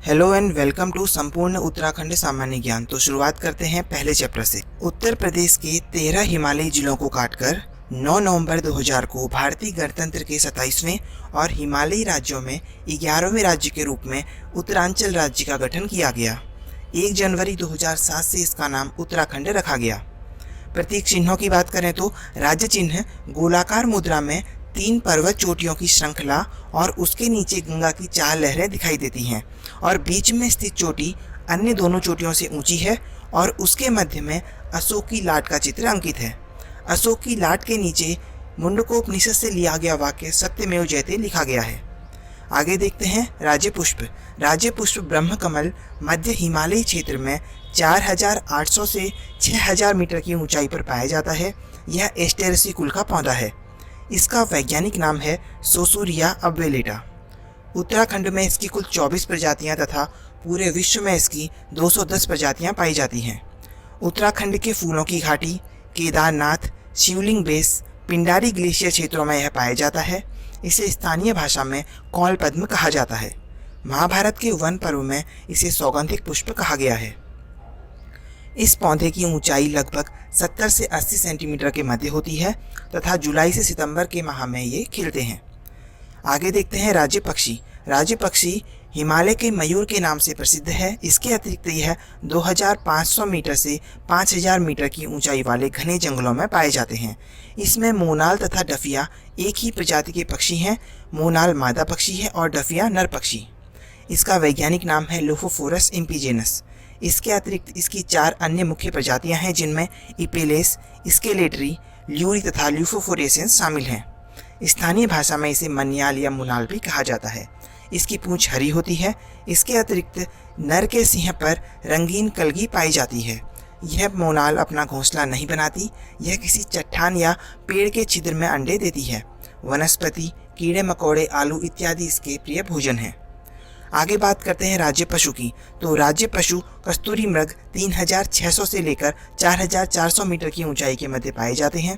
Hello and welcome to संपूर्ण उत्तराखंड सामान्य ज्ञान। तो शुरुआत करते हैं पहले चैप्टर से। उत्तर प्रदेश के 13 हिमालयी जिलों को काटकर 9 नवंबर 2000 को भारतीय गणतंत्र के 27वें और हिमालयी राज्यों में 11वें राज्य के रूप में उत्तरांचल राज्य का गठन किया गया। 1 जनवरी 2007 से इसका नाम उत्तराखंड रखा गया। प्रतीक चिन्हों की बात करें तो राज्य चिन्ह गोलाकार मुद्रा में 3 पर्वत चोटियों की श्रृंखला और उसके नीचे गंगा की 4 लहरें दिखाई देती हैं और बीच में स्थित चोटी अन्य दोनों चोटियों से ऊंची है और उसके मध्य में अशोक की लाट का चित्र अंकित है। अशोक की लाट के नीचे मुंडकोपनिषद से लिया गया वाक्य सत्यमेव जयते लिखा गया है। आगे देखते हैं राज्य पुष्प। राज्य पुष्प ब्रह्म कमल मध्य हिमालयी क्षेत्र में 4800 से 6000 मीटर की ऊंचाई पर पाया जाता है। यह एस्टेरेसी कुल का पौधा है। इसका वैज्ञानिक नाम है सोसूरिया अब्वेलेटा। उत्तराखंड में इसकी कुल 24 प्रजातियां तथा पूरे विश्व में इसकी 210 प्रजातियां पाई जाती हैं। उत्तराखंड के फूलों की घाटी, केदारनाथ, शिवलिंग बेस, पिंडारी ग्लेशियर क्षेत्रों में यह पाया जाता है। इसे स्थानीय भाषा में कौल पद्म कहा जाता है। महाभारत के वन पर्व में इसे सौगंधिक पुष्प कहा गया है। इस पौधे की ऊंचाई लगभग 70 से 80 सेंटीमीटर के मध्य होती है तथा जुलाई से सितंबर के माह में ये खिलते हैं। आगे देखते हैं राज्य पक्षी। राज्य पक्षी हिमालय के मयूर के नाम से प्रसिद्ध है। इसके अतिरिक्त यह 2500 मीटर से 5000 मीटर की ऊंचाई वाले घने जंगलों में पाए जाते हैं। इसमें मोनाल तथा डफिया एक ही प्रजाति के पक्षी हैं। मोनाल मादा पक्षी है और डफिया नर पक्षी। इसका वैज्ञानिक नाम है लोफोफोरस इम्पीजेनस। इसके अतिरिक्त इसकी 4 अन्य मुख्य प्रजातियां हैं जिनमें इपेलेस, स्केलेटरी, ल्यूरी तथा ल्यूफोफोरेसेंस शामिल हैं। स्थानीय भाषा में इसे मनियाल या मुनाल भी कहा जाता है। इसकी पूंछ हरी होती है। इसके अतिरिक्त नर के सिंह पर रंगीन कलगी पाई जाती है। यह मोनाल अपना घोंसला नहीं बनाती। यह किसी चट्टान या पेड़ के छिद्र में अंडे देती है। वनस्पति, कीड़े मकोड़े, आलू इत्यादि इसके प्रिय भोजन हैं। आगे बात करते हैं राज्य पशु की। तो राज्य पशु कस्तूरी मृग 3600 से लेकर 4400 मीटर की ऊंचाई के मध्य पाए जाते हैं।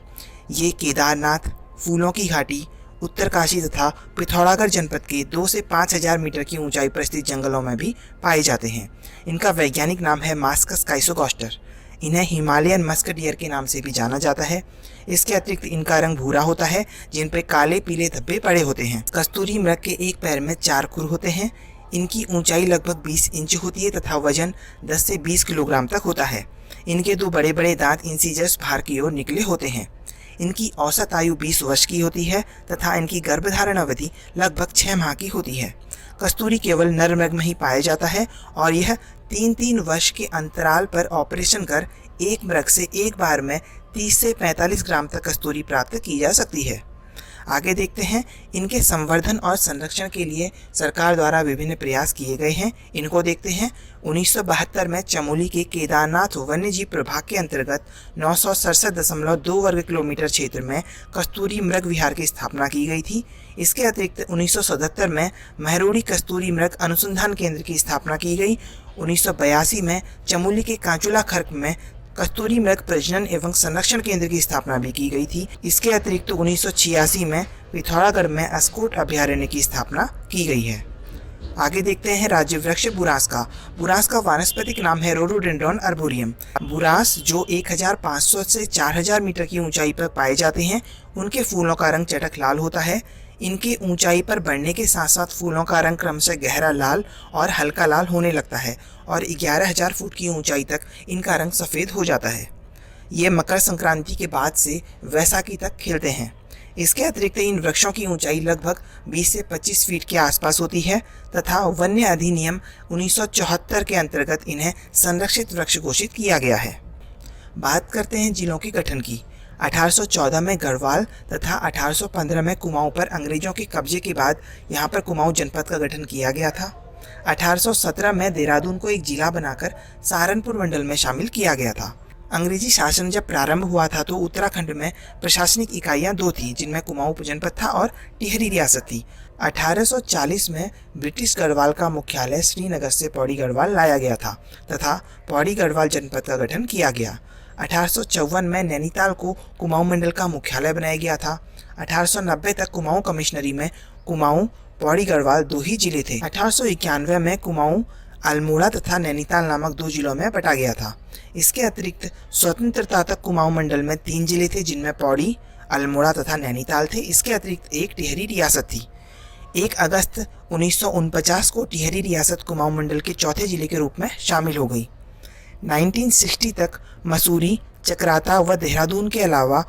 ये केदारनाथ, फूलों की घाटी, उत्तरकाशी तथा पिथौरागढ़ जनपद के 2 से 5000 मीटर की ऊंचाई पर स्थित जंगलों में भी पाए जाते हैं। इनका वैज्ञानिक नाम है मास्कस काइसोगॉस्टर। इन्हें हिमालयन मस्क डियर के नाम से भी जाना जाता है। इसके अतिरिक्त इनका रंग भूरा होता है जिन पर काले पीले धब्बे पड़े होते हैं। कस्तूरी मृग के एक पैर में 4 खुर होते हैं। इनकी ऊंचाई लगभग 20 इंच होती है तथा वजन 10 से 20 किलोग्राम तक होता है। इनके 2 बड़े बड़े दांत इंसिजर्स बाहर की ओर निकले होते हैं। इनकी औसत आयु 20 वर्ष की होती है तथा इनकी गर्भधारण अवधि लगभग 6 माह की होती है। कस्तूरी केवल नर मृग में ही पाया जाता है और यह 3-3 वर्ष के अंतराल पर ऑपरेशन कर एक मृग से एक बार में 30 से 45 ग्राम तक कस्तूरी प्राप्त की जा सकती है। आगे देखते हैं इनके संवर्धन और संरक्षण के लिए सरकार द्वारा विभिन्न प्रयास किए गए हैं। इनको देखते हैं। 1972 में चमोली के केदारनाथ वन्यजीव प्रभाग के अंतर्गत 967.2 वर्ग किलोमीटर क्षेत्र में कस्तूरी मृग विहार की स्थापना की गई थी। इसके अतिरिक्त 1977 में महरोड़ी कस्तूरी मृग अनुसंधान केंद्र की स्थापना की गई। 1982 में चमोली के कांचुला खर्क में कस्तूरी मृग प्रजनन एवं संरक्षण केंद्र की स्थापना भी की गई थी। इसके अतिरिक्त 1986 में पिथौरागढ़ में अस्कोट अभयारण्य की स्थापना की गई है। आगे देखते हैं राज्य वृक्ष बुरांस का। बुरांस का वानस्पतिक नाम है रोडोडेंड्रॉन अर्बोरियम। बुरांस जो 1500 से 4000 मीटर की ऊंचाई पर पाए जाते हैं, उनके फूलों का रंग चटक लाल होता है। इनके ऊंचाई पर बढ़ने के साथ साथ फूलों का रंग क्रमशः गहरा लाल और हल्का लाल होने लगता है और 11000 फुट की ऊंचाई तक इनका रंग सफ़ेद हो जाता है। ये मकर संक्रांति के बाद से वैसाखी तक खिलते हैं। इसके अतिरिक्त इन वृक्षों की ऊंचाई लगभग 20 से 25 फीट के आसपास होती है तथा वन्य अधिनियम 1974 के अंतर्गत इन्हें संरक्षित वृक्ष घोषित किया गया है। बात करते हैं जिलों के गठन की। 1814 में गढ़वाल तथा 1815 में कुमाऊं पर अंग्रेजों के कब्जे के बाद यहाँ पर कुमाऊं जनपद का गठन किया गया था। 1817 में देहरादून को एक जिला बनाकर सहारनपुर मंडल में शामिल किया गया था। अंग्रेजी शासन जब प्रारंभ हुआ था तो उत्तराखंड में प्रशासनिक इकाइयां 2 थीं जिनमें कुमाऊं जनपद था और टिहरी रियासत थी। 1840 में ब्रिटिश गढ़वाल का मुख्यालय श्रीनगर से पौड़ी गढ़वाल लाया गया था तथा पौड़ी गढ़वाल जनपद का गठन किया गया। 1854 में नैनीताल को कुमाऊं मंडल का मुख्यालय बनाया गया था। 1890 तक कुमाऊं कमिश्नरी में कुमाऊं, पौड़ी गढ़वाल 2 ही जिले थे। 1891 में कुमाऊं, अल्मोड़ा तथा नैनीताल नामक 2 जिलों में बटा गया था। इसके अतिरिक्त स्वतंत्रता तक कुमाऊं मंडल में 3 जिले थे, जिनमें पौड़ी, अल्मोड़ा तथा नैनीताल थे। इसके अतिरिक्त एक टिहरी रियासत थी। 1 अगस्त 1949 को टिहरी रियासत कुमाऊं मंडल के चौथे जिले के रूप में शामिल हो गई। 1960 तक मसूरी, चकराता व देहरादून के अलावा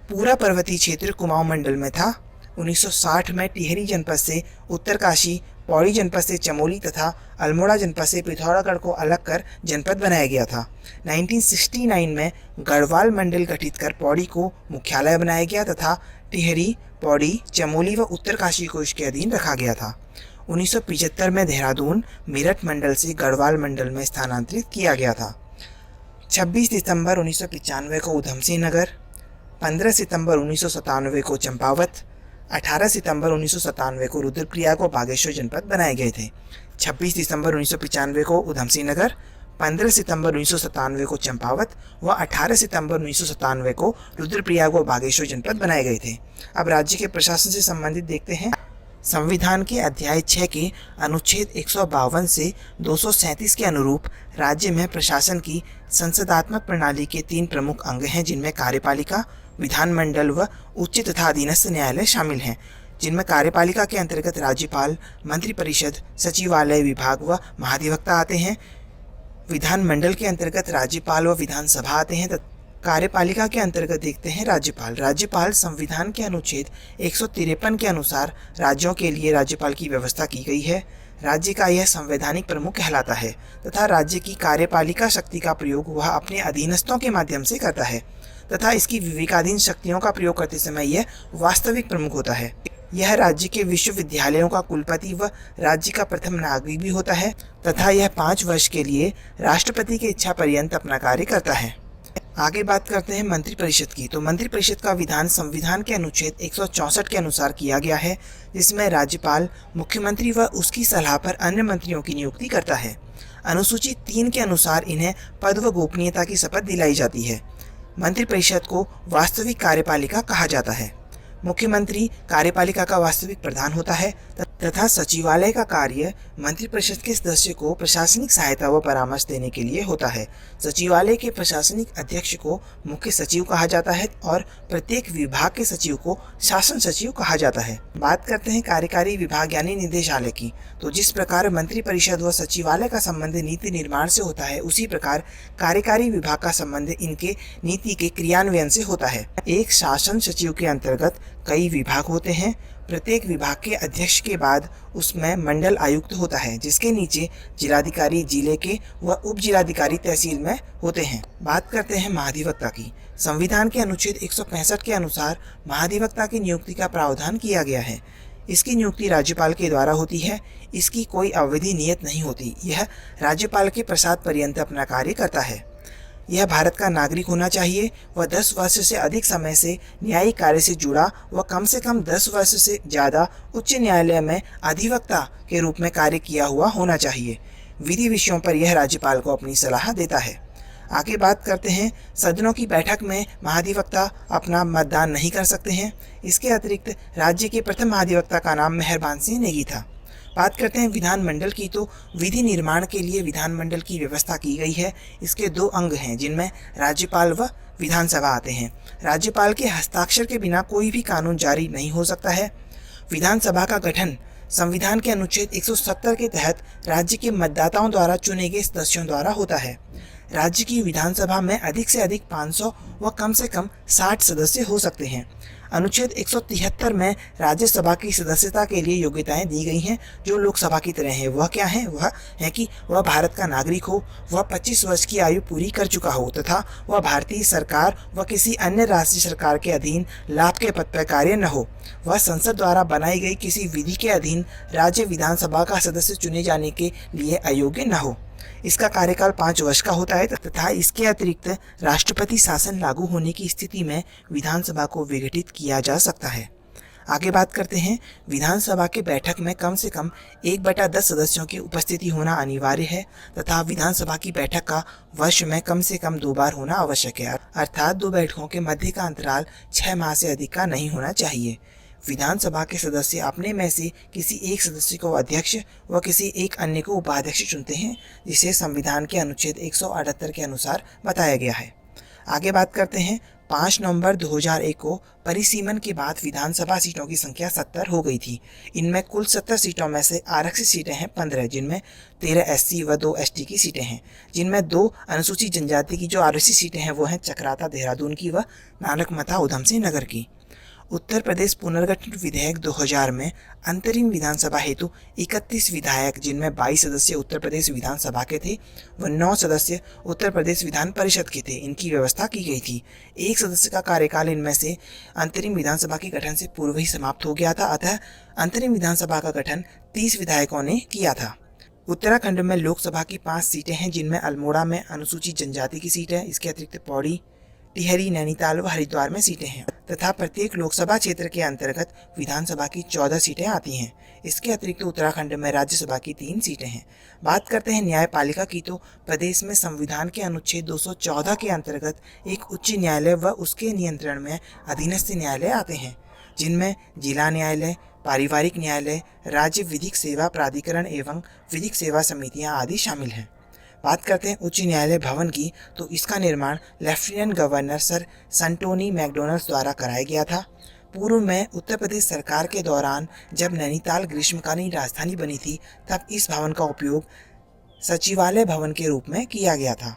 पूरा पर्वतीय क्षेत्र कुमाऊं मंडल में था। 1960 में टिहरी जनपद से उत्तरकाशी, पौड़ी जनपद से चमोली तथा अल्मोड़ा जनपद से पिथौरागढ़ को अलग कर जनपद बनाया गया था। 1969 में गढ़वाल मंडल गठित कर पौड़ी को मुख्यालय बनाया गया तथा टिहरी, पौड़ी, चमोली व उत्तरकाशी को इसके अधीन रखा गया था। 1975 में देहरादून मेरठ मंडल से गढ़वाल मंडल में स्थानांतरित किया गया था। 26 दिसंबर 1995 को उधमसिंह नगर, 15 सितंबर 1997 को चंपावत, 18 सितंबर 1997 को रुद्रप्रयाग व बागेश्वर जनपद बनाए गए थे। 26 दिसंबर 1995 को उधमसिंह नगर, 15 सितंबर 1997 को चंपावत व 18 सितंबर 1997 को रुद्रप्रयाग व बागेश्वर जनपद बनाए गए थे। अब राज्य के प्रशासन से संबंधित देखते हैं। संविधान के अध्याय 6 के अनुच्छेद 152 से 237 के अनुरूप राज्य में प्रशासन की संसदात्मक प्रणाली के 3 प्रमुख अंग हैं, जिनमें कार्यपालिका, विधानमंडल व उच्च तथा अधीनस्थ न्यायालय शामिल हैं। जिनमें कार्यपालिका के अंतर्गत राज्यपाल, मंत्रिपरिषद, सचिवालय, विभाग व महाधिवक्ता आते हैं। विधानमंडल के अंतर्गत राज्यपाल व विधानसभा आते हैं। कार्यपालिका के अंतर्गत देखते हैं राज्यपाल। राज्यपाल संविधान के अनुच्छेद 153 के अनुसार राज्यों के लिए राज्यपाल की व्यवस्था की गई है। राज्य का यह संवैधानिक प्रमुख कहलाता है तथा राज्य की कार्यपालिका शक्ति का प्रयोग वह अपने अधीनस्थों के माध्यम से करता है तथा इसकी विवेकाधीन शक्तियों का प्रयोग करते समय यह वास्तविक प्रमुख होता है। यह राज्य के विश्वविद्यालयों का कुलपति व राज्य का प्रथम नागरिक भी होता है तथा यह 5 वर्ष के लिए राष्ट्रपति की इच्छा पर्यंत अपना कार्य करता है। आगे बात करते हैं मंत्रिपरिषद की। तो मंत्रिपरिषद का विधान संविधान के अनुच्छेद 164 के अनुसार किया गया है, जिसमें राज्यपाल, मुख्यमंत्री व उसकी सलाह पर अन्य मंत्रियों की नियुक्ति करता है। अनुसूची 3 के अनुसार इन्हें पद व गोपनीयता की शपथ दिलाई जाती है। मंत्रिपरिषद को वास्तविक कार्यपालिका कहा जाता है। मुख्यमंत्री कार्यपालिका का वास्तविक प्रधान होता है तथा सचिवालय का कार्य मंत्रिपरिषद के सदस्य को प्रशासनिक सहायता व परामर्श देने के लिए होता है। सचिवालय के प्रशासनिक अध्यक्ष को मुख्य सचिव कहा जाता है और प्रत्येक विभाग के सचिव को शासन सचिव कहा जाता है। बात करते हैं कार्यकारी विभाग यानी निदेशालय की। तो जिस प्रकार मंत्रिपरिषद व सचिवालय का संबंध नीति निर्माण से होता है, उसी प्रकार कार्यकारी विभाग का संबंध इनके नीति के क्रियान्वयन से होता है। एक शासन सचिव के अंतर्गत कई विभाग होते हैं। प्रत्येक विभाग के अध्यक्ष के बाद उसमें मंडल आयुक्त होता है, जिसके नीचे जिलाधिकारी जिले के व उप जिलाधिकारी तहसील में होते हैं। बात करते हैं महाधिवक्ता की। संविधान के अनुच्छेद 165 के अनुसार महाधिवक्ता की नियुक्ति का प्रावधान किया गया है। इसकी नियुक्ति राज्यपाल के द्वारा होती है। इसकी कोई अवधि नियत नहीं होती। यह राज्यपाल के प्रसाद पर्यंत अपना कार्य करता है। यह भारत का नागरिक होना चाहिए व 10 वर्ष से अधिक समय से न्यायिक कार्य से जुड़ा व कम से कम 10 वर्ष से ज़्यादा उच्च न्यायालय में अधिवक्ता के रूप में कार्य किया हुआ होना चाहिए। विधि विषयों पर यह राज्यपाल को अपनी सलाह देता है। आगे बात करते हैं, सदनों की बैठक में महाधिवक्ता अपना मतदान नहीं कर सकते हैं। इसके अतिरिक्त राज्य के प्रथम महाधिवक्ता का नाम मेहरबान सिंह नेगी था। बात करते हैं विधानमंडल की। तो विधि निर्माण के लिए विधानमंडल की व्यवस्था की गई है। इसके 2 अंग हैं, जिनमें राज्यपाल व विधानसभा आते हैं। राज्यपाल के हस्ताक्षर के बिना कोई भी कानून जारी नहीं हो सकता है। विधानसभा का गठन संविधान के अनुच्छेद 170 के तहत राज्य के मतदाताओं द्वारा चुने गए सदस्यों द्वारा होता है। राज्य की विधानसभा में अधिक से अधिक 500 व कम से कम 60 सदस्य हो सकते हैं। अनुच्छेद 173 में राज्यसभा की सदस्यता के लिए योग्यताएं दी गई हैं, जो लोकसभा की तरह है। वह क्या है? वह है कि वह भारत का नागरिक हो, वह 25 वर्ष की आयु पूरी कर चुका हो तथा वह भारतीय सरकार व किसी अन्य राज्य सरकार के अधीन लाभ के पद पर कार्य न हो। वह संसद द्वारा बनाई गई किसी विधि के अधीन राज्य विधानसभा का सदस्य चुने जाने के लिए अयोग्य न हो। इसका कार्यकाल 5 वर्ष का होता है तथा इसके अतिरिक्त राष्ट्रपति शासन लागू होने की स्थिति में विधानसभा को विघटित किया जा सकता है। आगे बात करते हैं, विधानसभा के बैठक में कम से कम 1/10 सदस्यों की उपस्थिति होना अनिवार्य है तथा विधानसभा की बैठक का वर्ष में कम से कम 2 बार होना आवश्यक है, अर्थात 2 बैठकों के मध्य का अंतराल 6 माह से अधिक का नहीं होना चाहिए। विधानसभा के सदस्य अपने में से किसी एक सदस्य को अध्यक्ष व किसी एक अन्य को उपाध्यक्ष चुनते हैं, जिसे संविधान के अनुच्छेद 178 के अनुसार बताया गया है। आगे बात करते हैं 5 नवंबर 2001 को परिसीमन के बाद विधानसभा सीटों की संख्या 70 हो गई थी। इनमें कुल 70 सीटों में से आरक्षित सीटें हैं 15, जिनमें 13 SC व 2 ST की सीटें हैं, जिनमें 2 अनुसूचित जनजाति की जो आरक्षित सीटें हैं वो हैं चक्राता देहरादून की व नानकमता उधमसिंह नगर की। उत्तर प्रदेश पुनर्गठन विधेयक 2000 में अंतरिम विधानसभा हेतु 31 विधायक, जिनमें 22 सदस्य उत्तर प्रदेश विधानसभा के थे व 9 सदस्य उत्तर प्रदेश विधान परिषद के थे, इनकी व्यवस्था की गई थी। एक सदस्य का कार्यकाल इनमें से अंतरिम विधानसभा के गठन से पूर्व ही समाप्त हो गया था, अतः अंतरिम विधानसभा का गठन 30 विधायकों ने किया था। उत्तराखंड में लोकसभा की 5 सीटें हैं, जिनमें अल्मोड़ा में अनुसूचित जनजाति की सीट है। इसके अतिरिक्त पौड़ी, टिहरी, नैनीताल व हरिद्वार में सीटें हैं तथा प्रत्येक लोकसभा क्षेत्र के अंतर्गत विधानसभा की 14 सीटें आती हैं। इसके अतिरिक्त उत्तराखंड में राज्यसभा की 3 सीटें हैं। बात करते हैं न्यायपालिका की, तो प्रदेश में संविधान के अनुच्छेद 214 के अंतर्गत एक उच्च न्यायालय व उसके नियंत्रण में अधीनस्थ न्यायालय आते हैं, जिनमें जिला न्यायालय, पारिवारिक न्यायालय, राज्य विधिक सेवा प्राधिकरण एवं विधिक सेवा समितियां आदि शामिल हैं। बात करते हैं उच्च न्यायालय भवन की, तो इसका निर्माण लेफ्टिनेंट गवर्नर सर संटोनी मैकडोनल्ड्स द्वारा कराया गया था। पूर्व में उत्तर प्रदेश सरकार के दौरान जब नैनीताल ग्रीष्मकालीन राजधानी बनी थी, तब इस भवन का उपयोग सचिवालय भवन के रूप में किया गया था।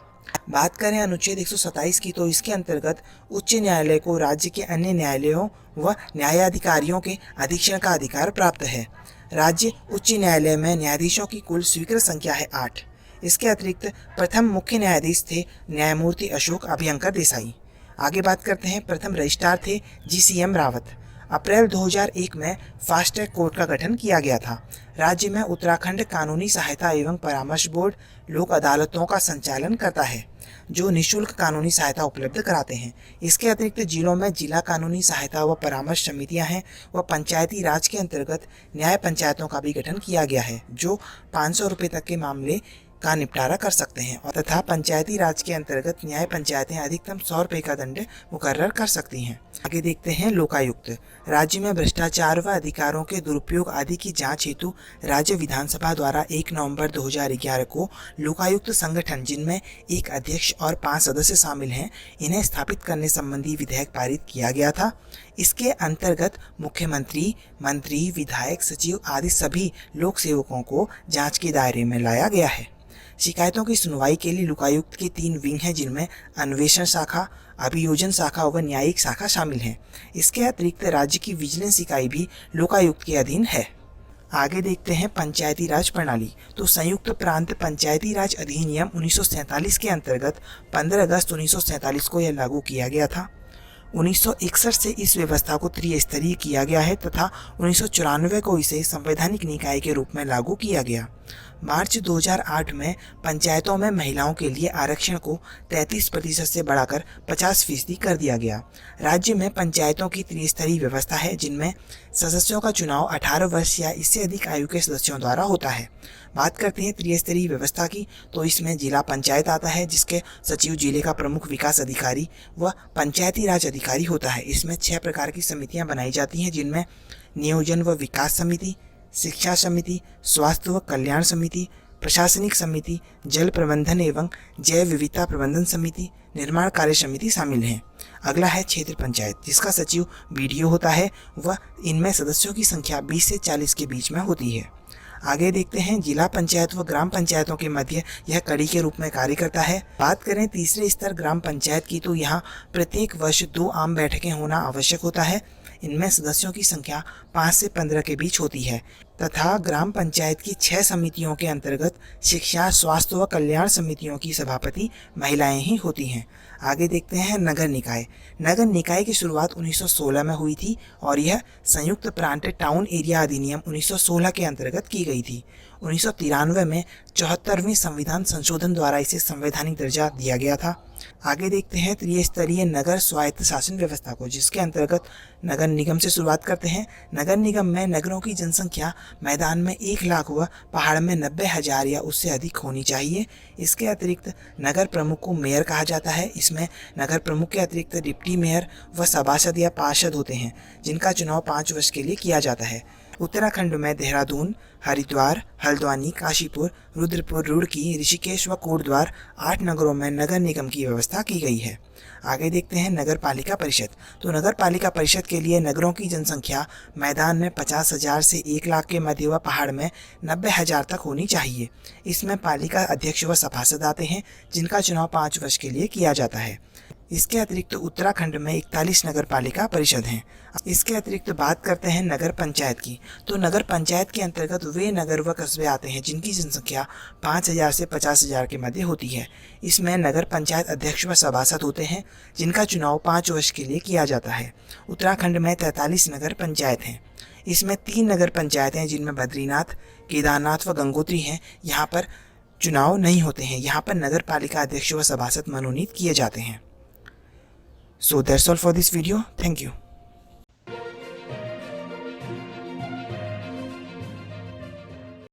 बात करें अनुच्छेद 127 की, तो इसके अंतर्गत उच्च न्यायालय को राज्य के अन्य न्यायालयों व न्यायाधिकारियों के अधीक्षण का अधिकार प्राप्त है। राज्य उच्च न्यायालय में न्यायाधीशों की कुल स्वीकृत संख्या है 8। इसके अतिरिक्त प्रथम मुख्य न्यायाधीश थे न्यायमूर्ति अशोक अभयंकर देसाई। आगे बात करते हैं प्रथम रजिस्ट्रार थे GCM रावत। अप्रैल 2001 में फास्ट ट्रैक कोर्ट का गठन किया गया था। राज्य में उत्तराखंड कानूनी सहायता एवं परामर्श बोर्ड लोक अदालतों का संचालन करता है, जो निःशुल्क कानूनी सहायता उपलब्ध कराते हैं। इसके अतिरिक्त जिलों में जिला कानूनी सहायता व परामर्श समितियां हैं व पंचायती राज के अंतर्गत न्याय पंचायतों का भी गठन किया गया है, जो 500 रुपये तक के मामले का निपटारा कर सकते हैं और तथा पंचायती राज के अंतर्गत न्याय पंचायतें अधिकतम 100 रुपये का दंड मुकर्रर कर सकती हैं। आगे देखते हैं लोकायुक्त। राज्य में भ्रष्टाचार व अधिकारों के दुरुपयोग आदि की जांच हेतु राज्य विधानसभा द्वारा 1 नवंबर 2011 को लोकायुक्त संगठन, जिनमें एक अध्यक्ष और 5 सदस्य शामिल हैं, इन्हें स्थापित करने संबंधी विधेयक पारित किया गया था। इसके अंतर्गत मुख्यमंत्री, मंत्री, विधायक, सचिव आदि सभी लोक सेवकों को जांच के दायरे में लाया गया है। शिकायतों की सुनवाई के लिए लोकायुक्त के 3 विंग हैं, जिनमें अन्वेषण शाखा, अभियोजन शाखा व न्यायिक शाखा शामिल हैं। इसके अतिरिक्त राज्य की विजिलेंस इकाई भी लोकायुक्त के अधीन है। आगे देखते हैं पंचायती राज प्रणाली। तो संयुक्त प्रांत पंचायती राज अधिनियम 1947 के अंतर्गत 15 अगस्त 1947 को यह लागू किया गया था। 1961 से इस व्यवस्था को त्रिस्तरीय किया गया है तथा 1994 को इसे संवैधानिक निकाय के रूप में लागू किया गया। मार्च 2008 में पंचायतों में महिलाओं के लिए आरक्षण को 33% से बढ़ाकर 50% कर दिया गया। राज्य में पंचायतों की त्रिस्तरीय व्यवस्था है, जिनमें सदस्यों का चुनाव 18 वर्ष या इससे अधिक आयु के सदस्यों द्वारा होता है। बात करते हैं त्रिस्तरीय व्यवस्था की, तो इसमें जिला पंचायत आता है, जिसके सचिव जिले का प्रमुख विकास अधिकारी व पंचायती राज अधिकारी होता है। इसमें 6 प्रकार की समितियां बनाई जाती हैं, जिनमें नियोजन व विकास समिति, शिक्षा समिति, स्वास्थ्य व कल्याण समिति, प्रशासनिक समिति, जल प्रबंधन एवं जैव विविधता प्रबंधन समिति, निर्माण कार्य समिति शामिल हैं। अगला है क्षेत्र पंचायत, जिसका सचिव BDO होता है व इनमें सदस्यों की संख्या 20 से 40 के बीच में होती है। आगे देखते हैं जिला पंचायत व ग्राम पंचायतों के मध्य यह कड़ी के रूप में कार्य करता है। बात करें तीसरे स्तर ग्राम पंचायत की, तो यहाँ प्रत्येक वर्ष 2 आम बैठकें होना आवश्यक होता है। इनमें सदस्यों की संख्या 5 से 15 के बीच होती है तथा ग्राम पंचायत की 6 समितियों के अंतर्गत शिक्षा, स्वास्थ्य व कल्याण समितियों की सभापति महिलाएं ही होती हैं। आगे देखते हैं नगर निकाय। नगर निकाय की शुरुआत 1916 में हुई थी और यह संयुक्त प्रांत टाउन एरिया अधिनियम 1916 के अंतर्गत की गई थी। 1993 में 74वें संविधान संशोधन द्वारा इसे संवैधानिक दर्जा दिया गया था। आगे देखते हैं त्रिस्तरीय नगर स्वायत्त शासन व्यवस्था को, जिसके अंतर्गत नगर निगम से शुरुआत करते हैं। नगर निगम में नगरों की जनसंख्या मैदान में 1 लाख व पहाड़ में 90,000 या उससे अधिक होनी चाहिए। इसके अतिरिक्त नगर प्रमुख को मेयर कहा जाता है। इसमें नगर प्रमुख के अतिरिक्त डिप्टी मेयर व सभासद या पार्षद होते हैं, जिनका चुनाव 5 वर्ष के लिए किया जाता है। उत्तराखंड में देहरादून, हरिद्वार, हल्द्वानी, काशीपुर, रुद्रपुर, रुड़की, ऋषिकेश व कोटद्वार 8 नगरों में नगर निगम की व्यवस्था की गई है। आगे देखते हैं नगर पालिका परिषद। तो नगर पालिका परिषद के लिए नगरों की जनसंख्या मैदान में 50,000 से 1 लाख के मध्य व पहाड़ में 90,000 तक होनी चाहिए। इसमें पालिका अध्यक्ष व सभासद आते हैं, जिनका चुनाव 5 वर्ष के लिए किया जाता है। इसके अतिरिक्त उत्तराखंड में 41 नगर पालिका परिषद हैं। इसके अतिरिक्त बात करते हैं नगर पंचायत की। तो नगर पंचायत के अंतर्गत वे नगर व कस्बे आते हैं जिनकी जनसंख्या 5,000 से 50,000 के मध्य होती है। इसमें नगर पंचायत अध्यक्ष व सभासद होते हैं, जिनका चुनाव 5 वर्ष के लिए किया जाता है। उत्तराखंड में 43 नगर पंचायत हैं। इसमें 3 नगर पंचायत हैं जिनमें बद्रीनाथ, केदारनाथ व गंगोत्री हैं। यहाँ पर चुनाव नहीं होते हैं। यहाँ पर नगर पालिका अध्यक्ष व सभासद मनोनीत किए जाते हैं। So that's all for this video. Thank you.